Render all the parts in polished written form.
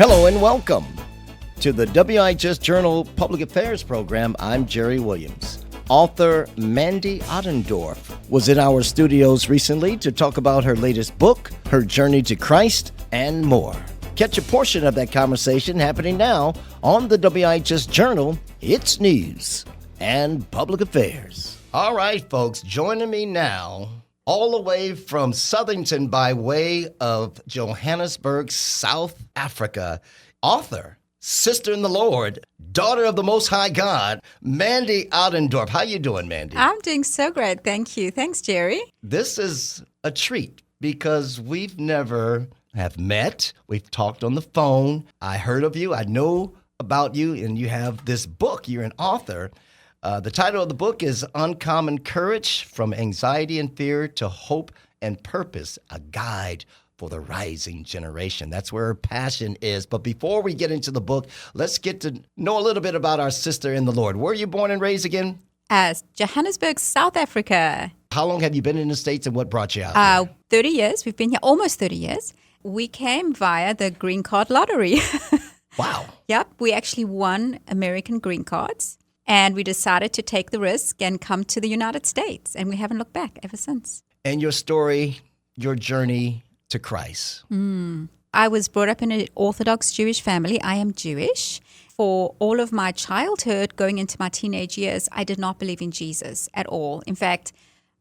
Hello and welcome to the WIHS Journal Public Affairs Program. I'm Jerry Williams. Author Mandy Adendorff was in our studios recently to talk about her latest book, her journey to Christ, and more. Catch a portion of that conversation happening now on the WIHS Journal, It's News and Public Affairs. All right, folks, joining me now all the way from Southington by way of Johannesburg, South Africa, author, sister in the Lord, daughter of the Most High God, Mandy Adendorff. How you doing, Mandy? I'm doing so great. Thank you. Thanks, Jerry. This is a treat because we've never have met. We've talked on the phone. I heard of you. I know about you, and you have this book. You're an author. The title of the book is Uncommon Courage, From Anxiety and Fear to Hope and Purpose, a guide for the rising generation. That's where her passion is. But before we get into the book, let's get to know a little bit about our sister in the Lord. Where are you born and raised again? Johannesburg, South Africa. How long have you been in the States and what brought you out here? 30 years. We've been here almost 30 years. We came via the green card lottery. Wow. Yep. We actually won American green cards. And we decided to take the risk and come to the United States. And we haven't looked back ever since. And your story, your journey to Christ. I was brought up in an Orthodox Jewish family. I am Jewish. For all of my childhood, going into my teenage years, I did not believe in Jesus at all. In fact,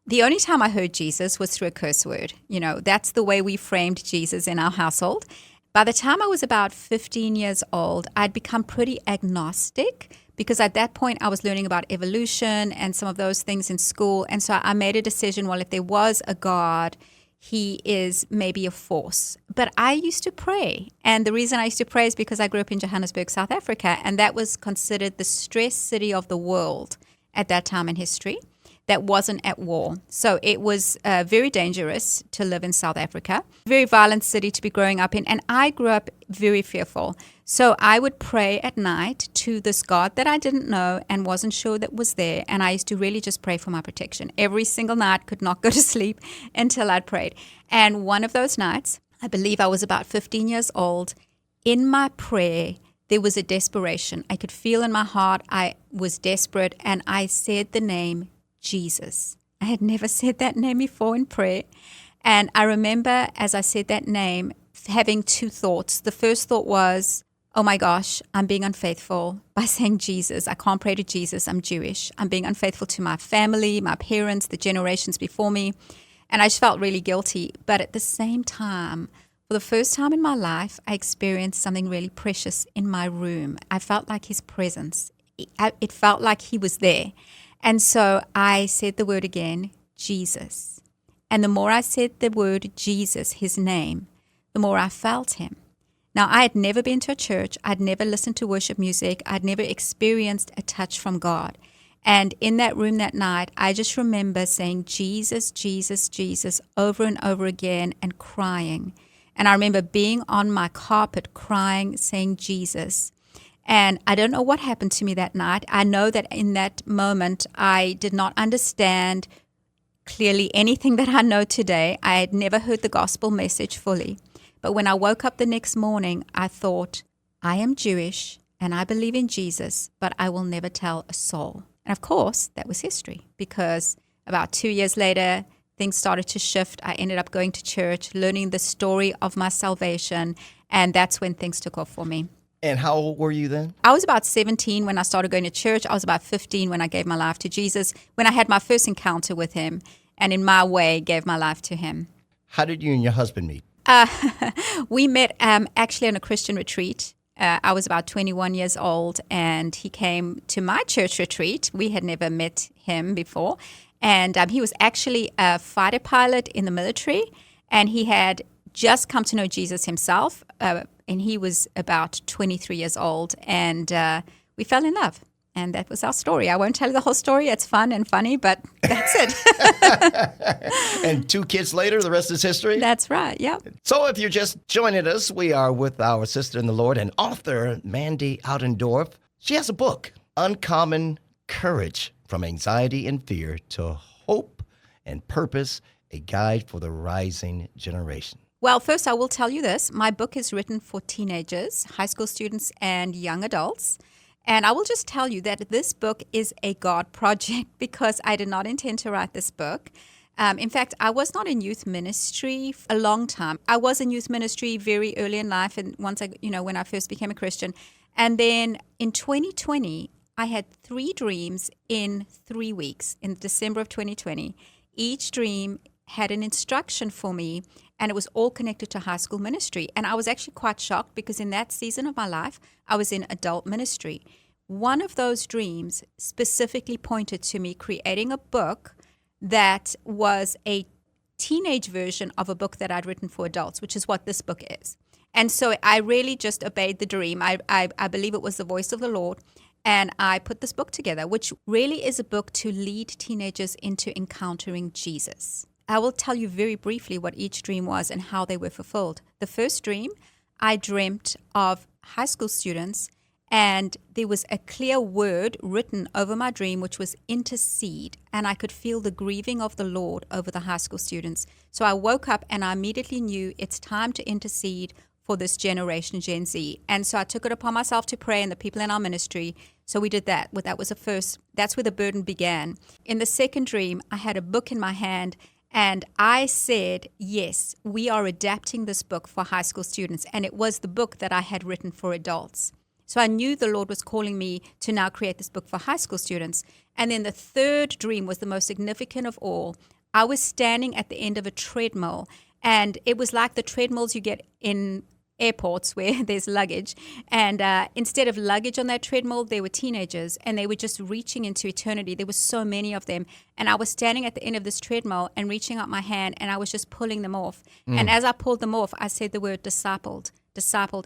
the only time I heard Jesus was through a curse word. You know, that's the way we framed Jesus in our household. By the time I was about 15 years old, I'd become pretty agnostic because at that point I was learning about evolution and some of those things in school. And so I made a decision, well, if there was a God, he is maybe a force. But I used to pray. And the reason I used to pray is because I grew up in Johannesburg, South Africa, and that was considered the stress city of the world at that time in history that wasn't at war. So it was very dangerous to live in South Africa, very violent city to be growing up in. And I grew up very fearful. So I would pray at night to this God that I didn't know and wasn't sure that was there. And I used to really just pray for my protection. Every single night, could not go to sleep until I'd prayed. And one of those nights, I believe I was about 15 years old, in my prayer, there was a desperation. I could feel in my heart I was desperate, and I said the name Jesus. I had never said that name before in prayer. And I remember as I said that name, having two thoughts. The first thought was, oh my gosh, I'm being unfaithful by saying Jesus. I can't pray to Jesus. I'm Jewish. I'm being unfaithful to my family, my parents, the generations before me. And I just felt really guilty. But at the same time, for the first time in my life, I experienced something really precious in my room. I felt like his presence. It felt like he was there. And so I said the word again, Jesus. And the more I said the word Jesus, his name, the more I felt him. Now, I had never been to a church. I'd never listened to worship music. I'd never experienced a touch from God. And in that room that night, I just remember saying, Jesus, Jesus, Jesus, over and over again and crying. And I remember being on my carpet crying, saying Jesus. And I don't know what happened to me that night. I know that in that moment, I did not understand clearly anything that I know today. I had never heard the gospel message fully. But when I woke up the next morning, I thought, I am Jewish and I believe in Jesus, but I will never tell a soul. And of course, that was history because about 2 years later, things started to shift. I ended up going to church, learning the story of my salvation, and that's when things took off for me. And how old were you then? I was about 17 when I started going to church. I was about 15 when I gave my life to Jesus, when I had my first encounter with him, and in my way gave my life to him. How did you and your husband meet? We met actually on a Christian retreat. I was about 21 years old, and he came to my church retreat. We had never met him before. And he was actually a fighter pilot in the military, and he had just come to know Jesus himself, and he was about 23 years old, and we fell in love. And that was our story. I won't tell you the whole story. It's fun and funny, but that's it. And 2 kids later, the rest is history? That's right, yep. So if you're just joining us, we are with our sister in the Lord and author, Mandy Adendorff. She has a book, Uncommon Courage, From Anxiety and Fear to Hope and Purpose, a guide for the rising generation. Well, first, I will tell you this. My book is written for teenagers, high school students, and young adults. And I will just tell you that this book is a God project because I did not intend to write this book. In fact, I was not in youth ministry for a long time. I was in youth ministry very early in life, and when I first became a Christian. And then in 2020, I had 3 dreams in 3 weeks, in December of 2020. Each dream had an instruction for me, and it was all connected to high school ministry. And I was actually quite shocked because in that season of my life, I was in adult ministry. One of those dreams specifically pointed to me creating a book that was a teenage version of a book that I'd written for adults, which is what this book is. And so I really just obeyed the dream. I believe it was the voice of the Lord. And I put this book together, which really is a book to lead teenagers into encountering Jesus. I will tell you very briefly what each dream was and how they were fulfilled. The first dream, I dreamt of high school students, and there was a clear word written over my dream, which was intercede. And I could feel the grieving of the Lord over the high school students. So I woke up and I immediately knew it's time to intercede for this generation, Gen Z. And so I took it upon myself to pray and the people in our ministry. So we did that. That was the first. That's where the burden began. In the second dream, I had a book in my hand, and I said, yes, we are adapting this book for high school students. And it was the book that I had written for adults. So I knew the Lord was calling me to now create this book for high school students. And then the third dream was the most significant of all. I was standing at the end of a treadmill, and it was like the treadmills you get in airports where there's luggage. And instead of luggage on that treadmill, there were teenagers, and they were just reaching into eternity. There were so many of them. And I was standing at the end of this treadmill and reaching out my hand, and I was just pulling them off. And as I pulled them off, I said the word discipled,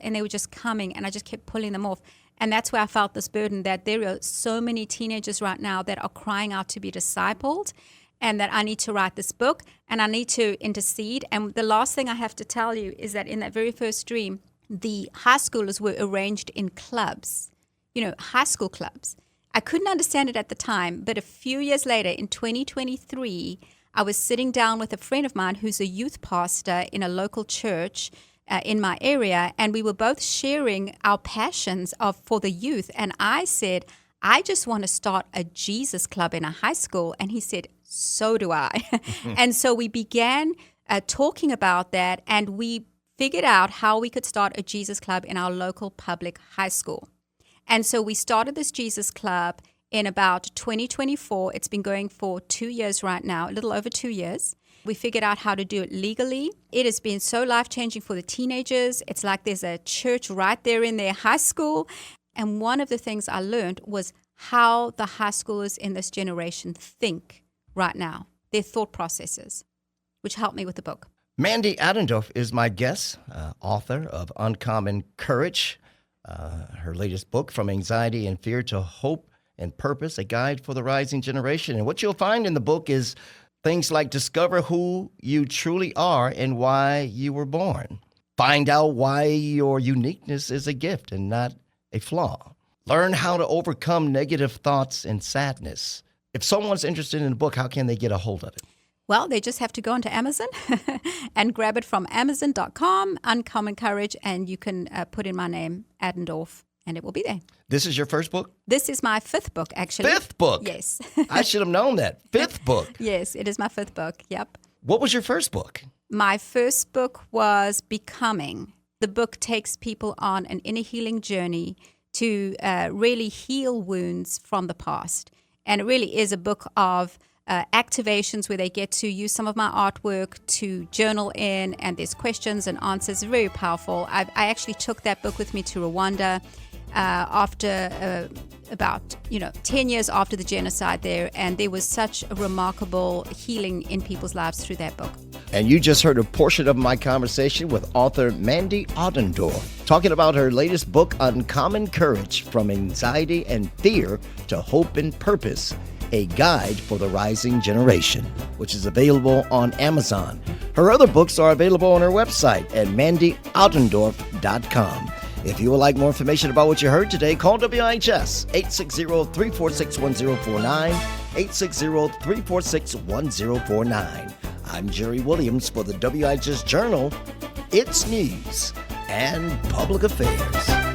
and they were just coming, and I just kept pulling them off. And that's where I felt this burden that there are so many teenagers right now that are crying out to be discipled, and that I need to write this book and I need to intercede. And the last thing I have to tell you is that in that very first dream, the high schoolers were arranged in clubs, high school clubs. I couldn't understand it at the time, but a few years later in 2023, I was sitting down with a friend of mine who's a youth pastor in a local church in my area, and we were both sharing our passions for the youth. And I said, I just want to start a Jesus club in a high school. And he said, so do I. And so we began talking about that, and we figured out how we could start a Jesus club in our local public high school. And so we started this Jesus club in about 2024. It's been going for 2 years right now, a little over 2 years. We figured out how to do it legally. It has been so life-changing for the teenagers. It's like there's a church right there in their high school. And one of the things I learned was how the high schoolers in this generation think right now, their thought processes, which helped me with the book. Mandy Adendorff is my guest, author of Uncommon Courage, her latest book, From Anxiety and Fear to Hope and Purpose, a guide for the rising generation. And what you'll find in the book is things like discover who you truly are and why you were born. Find out why your uniqueness is a gift and not a flaw. Learn how to overcome negative thoughts and sadness. If someone's interested in the book, how can they get a hold of it? Well, they just have to go onto Amazon and grab it from Amazon.com, Uncommon Courage, and you can put in my name, Adendorff, and it will be there. This is your first book? This is my 5th book, actually. 5th book? Yes. I should have known that. 5th book? Yes, it is my 5th book. Yep. What was your first book? My first book was Becoming. The book takes people on an inner healing journey to really heal wounds from the past. And it really is a book of activations where they get to use some of my artwork to journal in, and there's questions and answers. Very powerful. I actually took that book with me to Rwanda after about 10 years after the genocide there, and there was such a remarkable healing in people's lives through that book. And you just heard a portion of my conversation with author Mandy Adendorff, talking about her latest book, Uncommon Courage, From Anxiety and Fear to Hope and Purpose, a guide for the rising generation, which is available on Amazon. Her other books are available on her website at mandyadendorff.com. If you would like more information about what you heard today, call WIHS 860-346-1049, 860-346-1049. I'm Jerry Williams for the WIHS Journal. It's news and public affairs.